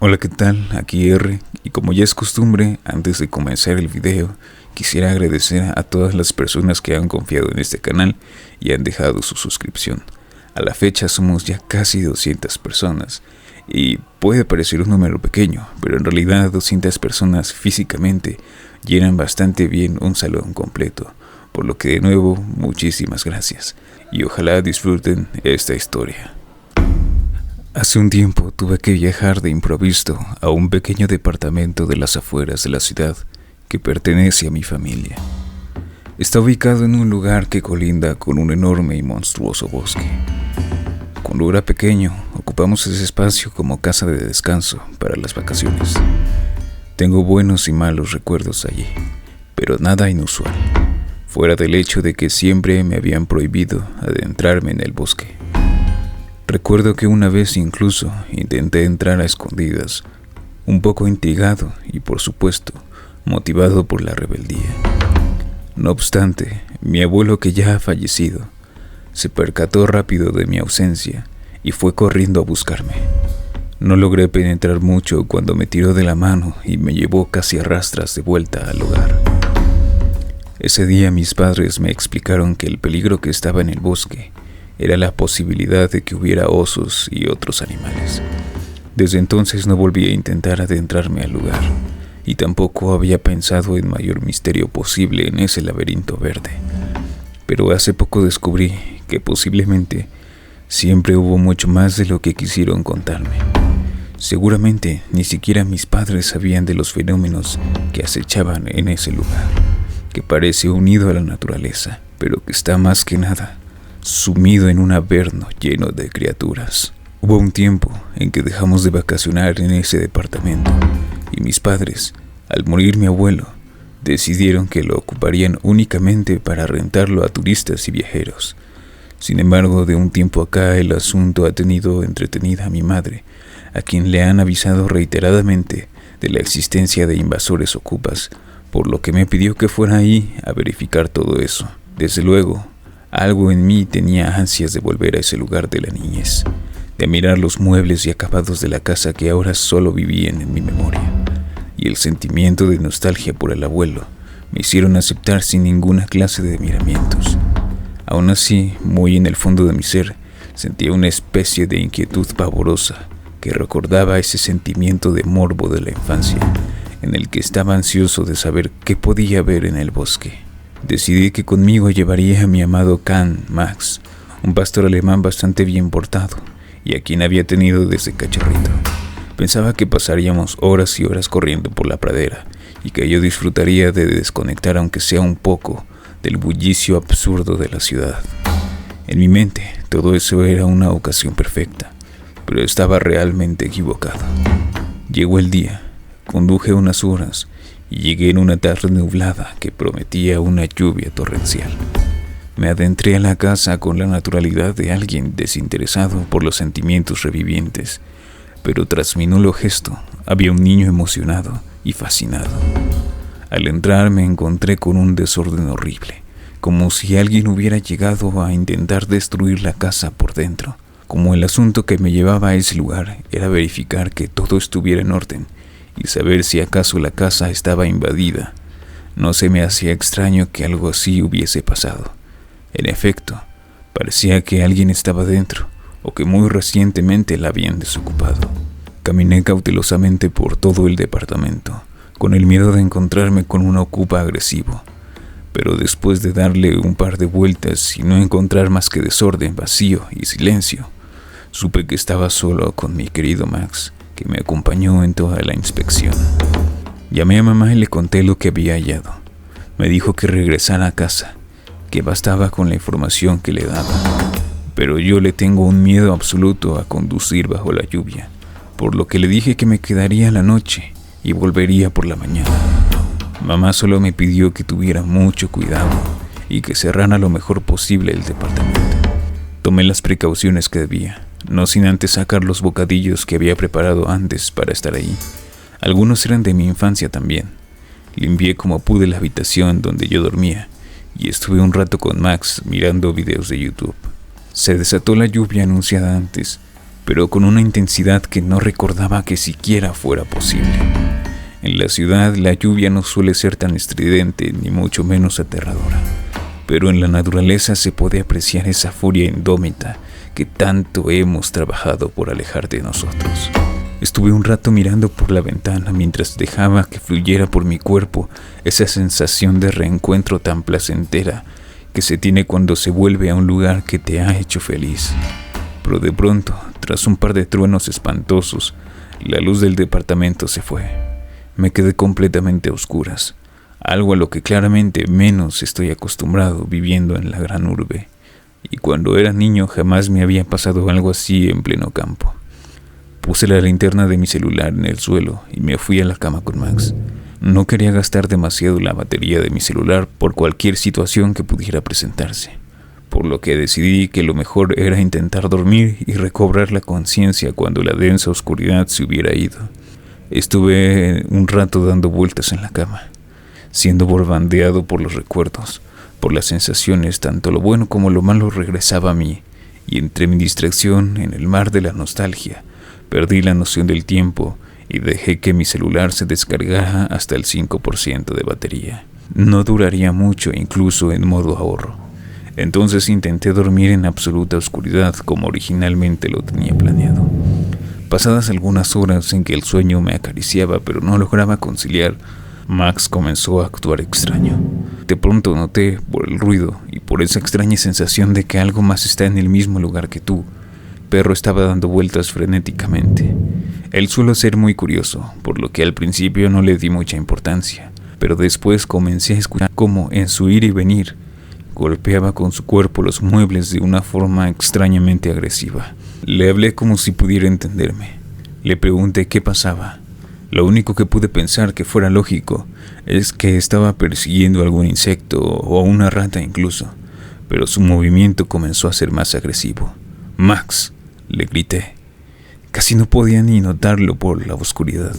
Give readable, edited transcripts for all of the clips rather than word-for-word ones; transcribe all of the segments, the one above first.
Hola, ¿qué tal? Aquí R, y como ya es costumbre, antes de comenzar el video, quisiera agradecer a todas las personas que han confiado en este canal y han dejado su suscripción. A la fecha somos ya casi 200 personas, y puede parecer un número pequeño, pero en realidad 200 personas físicamente llenan bastante bien un salón completo, por lo que de nuevo, muchísimas gracias, y ojalá disfruten esta historia. Hace un tiempo tuve que viajar de improviso a un pequeño departamento de las afueras de la ciudad que pertenece a mi familia. Está ubicado en un lugar que colinda con un enorme y monstruoso bosque. Cuando era pequeño, ocupamos ese espacio como casa de descanso para las vacaciones. Tengo buenos y malos recuerdos allí, pero nada inusual, fuera del hecho de que siempre me habían prohibido adentrarme en el bosque. Recuerdo que una vez incluso intenté entrar a escondidas, un poco intrigado y por supuesto motivado por la rebeldía. No obstante, mi abuelo, que ya ha fallecido, se percató rápido de mi ausencia y fue corriendo a buscarme. No logré penetrar mucho cuando me tiró de la mano y me llevó casi a rastras de vuelta al hogar. Ese día mis padres me explicaron que el peligro que estaba en el bosque era la posibilidad de que hubiera osos y otros animales. Desde entonces no volví a intentar adentrarme al lugar, y tampoco había pensado en mayor misterio posible en ese laberinto verde. Pero hace poco descubrí que posiblemente siempre hubo mucho más de lo que quisieron contarme. Seguramente ni siquiera mis padres sabían de los fenómenos que acechaban en ese lugar, que parece unido a la naturaleza, pero que está más que nada sumido en un averno lleno de criaturas. Hubo un tiempo en que dejamos de vacacionar en ese departamento y mis padres, al morir mi abuelo, decidieron que lo ocuparían únicamente para rentarlo a turistas y viajeros. Sin embargo, de un tiempo acá el asunto ha tenido entretenida a mi madre, a quien le han avisado reiteradamente de la existencia de invasores ocupas, por lo que me pidió que fuera ahí a verificar todo eso. Desde luego, algo en mí tenía ansias de volver a ese lugar de la niñez, de mirar los muebles y acabados de la casa que ahora solo vivían en mi memoria, y el sentimiento de nostalgia por el abuelo me hicieron aceptar sin ninguna clase de miramientos. Aún así, muy en el fondo de mi ser, sentía una especie de inquietud pavorosa que recordaba ese sentimiento de morbo de la infancia, en el que estaba ansioso de saber qué podía haber en el bosque. Decidí que conmigo llevaría a mi amado can Max, un pastor alemán bastante bien portado y a quien había tenido desde cachorrito. Pensaba que pasaríamos horas y horas corriendo por la pradera y que yo disfrutaría de desconectar aunque sea un poco del bullicio absurdo de la ciudad. En mi mente todo eso era una ocasión perfecta, pero estaba realmente equivocado. Llegó el día, conduje unas horas y llegué en una tarde nublada que prometía una lluvia torrencial. Me adentré a la casa con la naturalidad de alguien desinteresado por los sentimientos revivientes, pero tras mi nulo gesto había un niño emocionado y fascinado. Al entrar me encontré con un desorden horrible, como si alguien hubiera llegado a intentar destruir la casa por dentro. Como el asunto que me llevaba a ese lugar era verificar que todo estuviera en orden y saber si acaso la casa estaba invadida, no se me hacía extraño que algo así hubiese pasado. En efecto, parecía que alguien estaba dentro, o que muy recientemente la habían desocupado. Caminé cautelosamente por todo el departamento, con el miedo de encontrarme con un ocupa agresivo, pero después de darle un par de vueltas y no encontrar más que desorden, vacío y silencio, supe que estaba solo con mi querido Max, que me acompañó en toda la inspección. Llamé a mamá y le conté lo que había hallado. Me dijo que regresara a casa, que bastaba con la información que le daba. Pero yo le tengo un miedo absoluto a conducir bajo la lluvia, por lo que le dije que me quedaría la noche y volvería por la mañana. Mamá solo me pidió que tuviera mucho cuidado y que cerrara lo mejor posible el departamento. Tomé las precauciones que debía, no sin antes sacar los bocadillos que había preparado antes para estar ahí. Algunos eran de mi infancia también. Limpié como pude la habitación donde yo dormía y estuve un rato con Max mirando videos de YouTube. Se desató la lluvia anunciada antes pero con una intensidad que no recordaba que siquiera fuera posible. En la ciudad la lluvia no suele ser tan estridente ni mucho menos aterradora, pero en la naturaleza se puede apreciar esa furia indómita que tanto hemos trabajado por alejar de nosotros. Estuve un rato mirando por la ventana mientras dejaba que fluyera por mi cuerpo esa sensación de reencuentro tan placentera que se tiene cuando se vuelve a un lugar que te ha hecho feliz. Pero de pronto, tras un par de truenos espantosos, la luz del departamento se fue. Me quedé completamente a oscuras, algo a lo que claramente menos estoy acostumbrado viviendo en la gran urbe. Y cuando era niño jamás me había pasado algo así en pleno campo. Puse la linterna de mi celular en el suelo y me fui a la cama con Max. No quería gastar demasiado la batería de mi celular por cualquier situación que pudiera presentarse, por lo que decidí que lo mejor era intentar dormir y recobrar la conciencia cuando la densa oscuridad se hubiera ido. Estuve un rato dando vueltas en la cama, siendo bombardeado por los recuerdos, por las sensaciones, tanto lo bueno como lo malo regresaba a mí, y entre mi distracción en el mar de la nostalgia, perdí la noción del tiempo y dejé que mi celular se descargara hasta el 5% de batería. No duraría mucho, incluso en modo ahorro. Entonces intenté dormir en absoluta oscuridad como originalmente lo tenía planeado. Pasadas algunas horas en que el sueño me acariciaba pero no lograba conciliar, Max comenzó a actuar extraño. De pronto noté, por el ruido y por esa extraña sensación de que algo más está en el mismo lugar que tú, el perro estaba dando vueltas frenéticamente. Él suele ser muy curioso, por lo que al principio no le di mucha importancia, pero después comencé a escuchar cómo en su ir y venir golpeaba con su cuerpo los muebles de una forma extrañamente agresiva. Le hablé como si pudiera entenderme. Le pregunté qué pasaba. Lo único que pude pensar que fuera lógico es que estaba persiguiendo algún insecto o una rata incluso, pero su movimiento comenzó a ser más agresivo. «Max», le grité. Casi no podía ni notarlo por la oscuridad.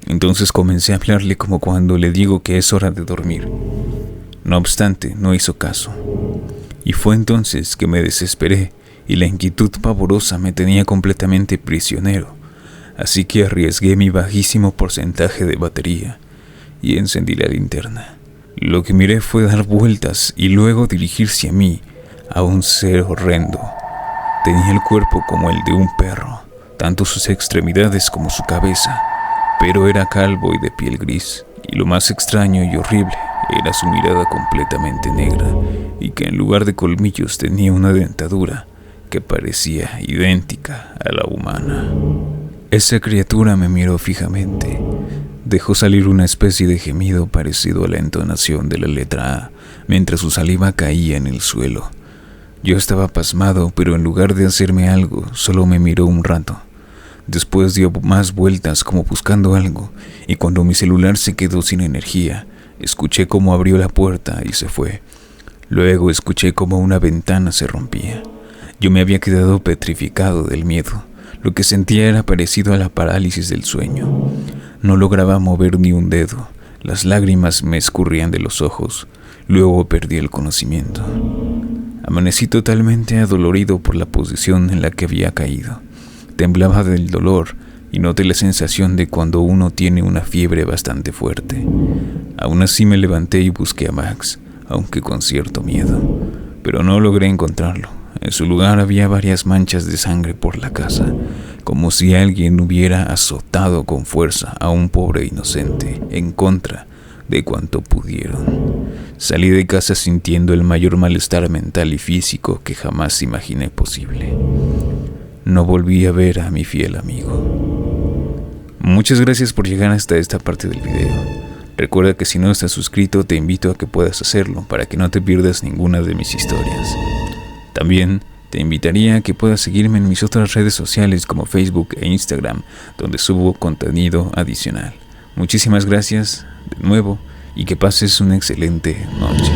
Entonces comencé a hablarle como cuando le digo que es hora de dormir. No obstante, no hizo caso. Y fue entonces que me desesperé y la inquietud pavorosa me tenía completamente prisionero. Así que arriesgué mi bajísimo porcentaje de batería y encendí la linterna. Lo que miré fue dar vueltas y luego dirigirse a mí, a un ser horrendo. Tenía el cuerpo como el de un perro, tanto sus extremidades como su cabeza, pero era calvo y de piel gris, y lo más extraño y horrible era su mirada completamente negra, y que en lugar de colmillos tenía una dentadura que parecía idéntica a la humana. Esa criatura me miró fijamente. Dejó salir una especie de gemido parecido a la entonación de la letra A, mientras su saliva caía en el suelo. Yo estaba pasmado, pero en lugar de hacerme algo, solo me miró un rato. Después dio más vueltas como buscando algo, y cuando mi celular se quedó sin energía, escuché cómo abrió la puerta y se fue. Luego escuché cómo una ventana se rompía. Yo me había quedado petrificado del miedo. Lo que sentía era parecido a la parálisis del sueño. No lograba mover ni un dedo. Las lágrimas me escurrían de los ojos. Luego perdí el conocimiento. Amanecí totalmente adolorido por la posición en la que había caído. Temblaba del dolor y noté la sensación de cuando uno tiene una fiebre bastante fuerte. Aún así me levanté y busqué a Max, aunque con cierto miedo, pero no logré encontrarlo. En su lugar había varias manchas de sangre por la casa, como si alguien hubiera azotado con fuerza a un pobre inocente, en contra de cuanto pudieron. Salí de casa sintiendo el mayor malestar mental y físico que jamás imaginé posible. No volví a ver a mi fiel amigo. Muchas gracias por llegar hasta esta parte del video. Recuerda que si no estás suscrito, te invito a que puedas hacerlo para que no te pierdas ninguna de mis historias. También te invitaría a que puedas seguirme en mis otras redes sociales como Facebook e Instagram, donde subo contenido adicional. Muchísimas gracias de nuevo y que pases una excelente noche.